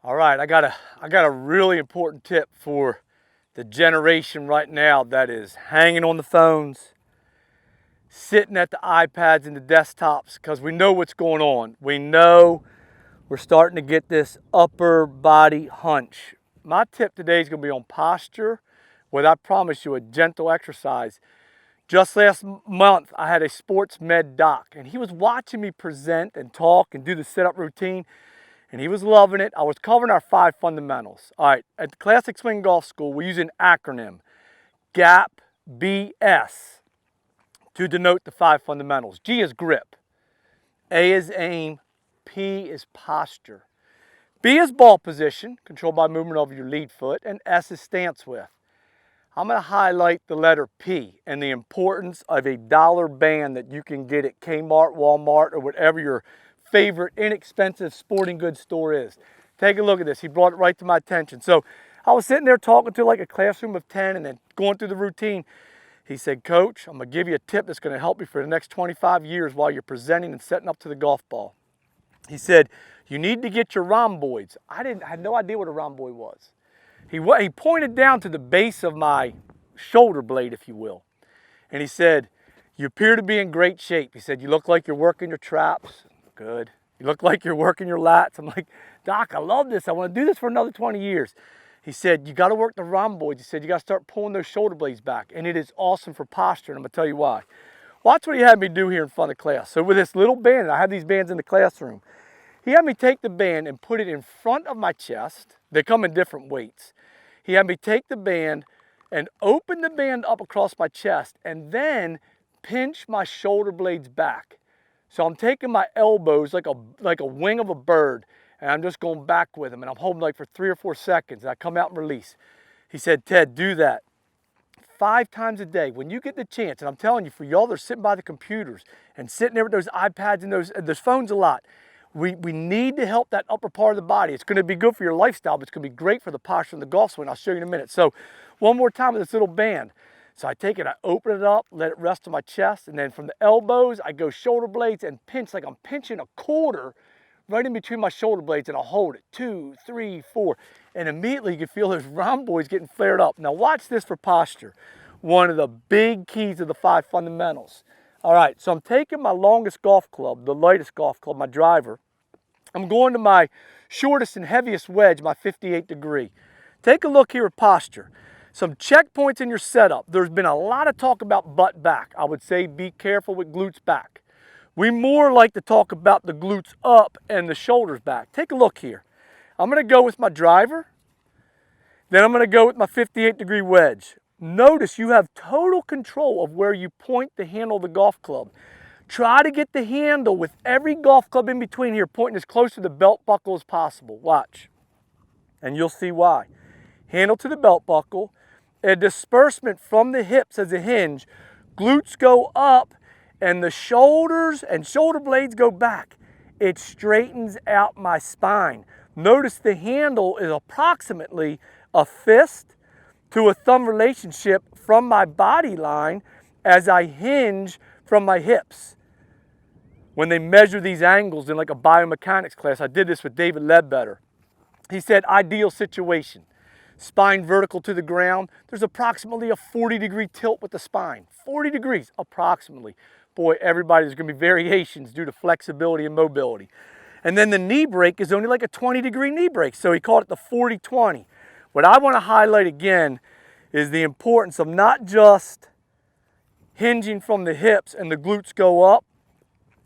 All right, I got a really important tip for the generation right now that is hanging on the phones, sitting at the iPads and the desktops, because we know what's going on. We know we're starting to get this upper body hunch. My tip today is going to be on posture, with, I promise you, a gentle exercise. Just last month, I had a sports med doc, and he was watching me present and talk and do the sit-up routine, and he was loving it. I was covering our 5 fundamentals. All right, at the Classic Swing Golf School, we use an acronym, GAP BS, to denote the 5 fundamentals. G is grip, A is aim, P is posture, B is ball position, controlled by movement over your lead foot, and S is stance width. I'm going to highlight the letter P and the importance of a dollar band that you can get at Kmart, Walmart, or whatever your favorite inexpensive sporting goods store is. Take a look at this. He brought it right to my attention. So I was sitting there talking to like a classroom of 10 and then going through the routine. He said, "Coach, I'm going to give you a tip that's going to help you for the next 25 years while you're presenting and setting up to the golf ball." He said, "You need to get your rhomboids." I had no idea what a rhomboid was. He pointed down to the base of my shoulder blade, if you will. And he said, "You appear to be in great shape." He said, "You look like you're working your traps." Good. "You look like you're working your lats." I'm like, "Doc, I love this. I want to do this for another 20 years. He said, "You got to work the rhomboids." He said, "You got to start pulling those shoulder blades back." And it is awesome for posture. And I'm going to tell you why. Watch what he had me do here in front of class. So with this little band, and I have these bands in the classroom, he had me take the band and put it in front of my chest. They come in different weights. He had me take the band and open the band up across my chest and then pinch my shoulder blades back. So I'm taking my elbows like a wing of a bird, and I'm just going back with them, and I'm holding like for 3 or 4 seconds, and I come out and release. He said, "Ted, do that 5 times a day when you get the chance." And I'm telling you, for y'all that are sitting by the computers and sitting there with those iPads and those phones a lot, we need to help that upper part of the body. It's going to be good for your lifestyle, but it's going to be great for the posture and the golf swing. I'll show you in a minute. So one more time with this little band. So I take it, I open it up, let it rest on my chest, and then from the elbows, I go shoulder blades and pinch like I'm pinching a quarter right in between my shoulder blades, and I'll hold it 2, 3, 4, and immediately you can feel those rhomboids getting flared up. Now watch this for posture. One of the big keys of the 5 fundamentals. All right, so I'm taking my longest golf club, the lightest golf club, my driver. I'm going to my shortest and heaviest wedge, my 58 degree. Take a look here at posture. Some checkpoints in your setup. There's been a lot of talk about butt back. I would say be careful with glutes back. We more like to talk about the glutes up and the shoulders back. Take a look here. I'm going to go with my driver. Then I'm going to go with my 58 degree wedge. Notice you have total control of where you point the handle of the golf club. Try to get the handle with every golf club in between here pointing as close to the belt buckle as possible. Watch. And you'll see why. Handle to the belt buckle. A disbursement from the hips as a hinge. Glutes go up and the shoulders and shoulder blades go back. It straightens out my spine. Notice the handle is approximately a fist to a thumb relationship from my body line as I hinge from my hips. When they measure these angles in like a biomechanics class, I did this with David Ledbetter. He said, ideal situation, spine vertical to the ground. There's approximately a 40-degree tilt with the spine, 40 degrees approximately. Boy, there's gonna be variations due to flexibility and mobility. And then the knee break is only like a 20-degree knee break, so he called it the 40-20. What I wanna highlight again is the importance of not just hinging from the hips and the glutes go up,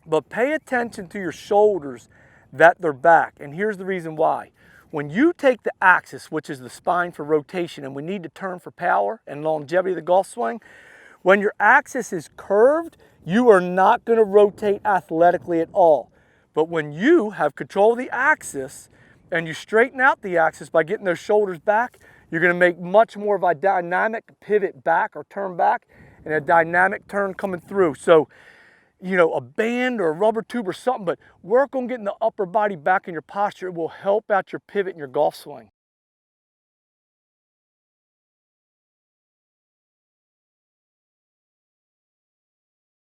but pay attention to your shoulders that they're back. And here's the reason why. When you take the axis, which is the spine for rotation, and we need to turn for power and longevity of the golf swing, when your axis is curved, you are not going to rotate athletically at all. But when you have control of the axis and you straighten out the axis by getting those shoulders back, you're going to make much more of a dynamic pivot back or turn back and a dynamic turn coming through. So, you know, a band or a rubber tube or something, but work on getting the upper body back in your posture. It will help out your pivot and your golf swing.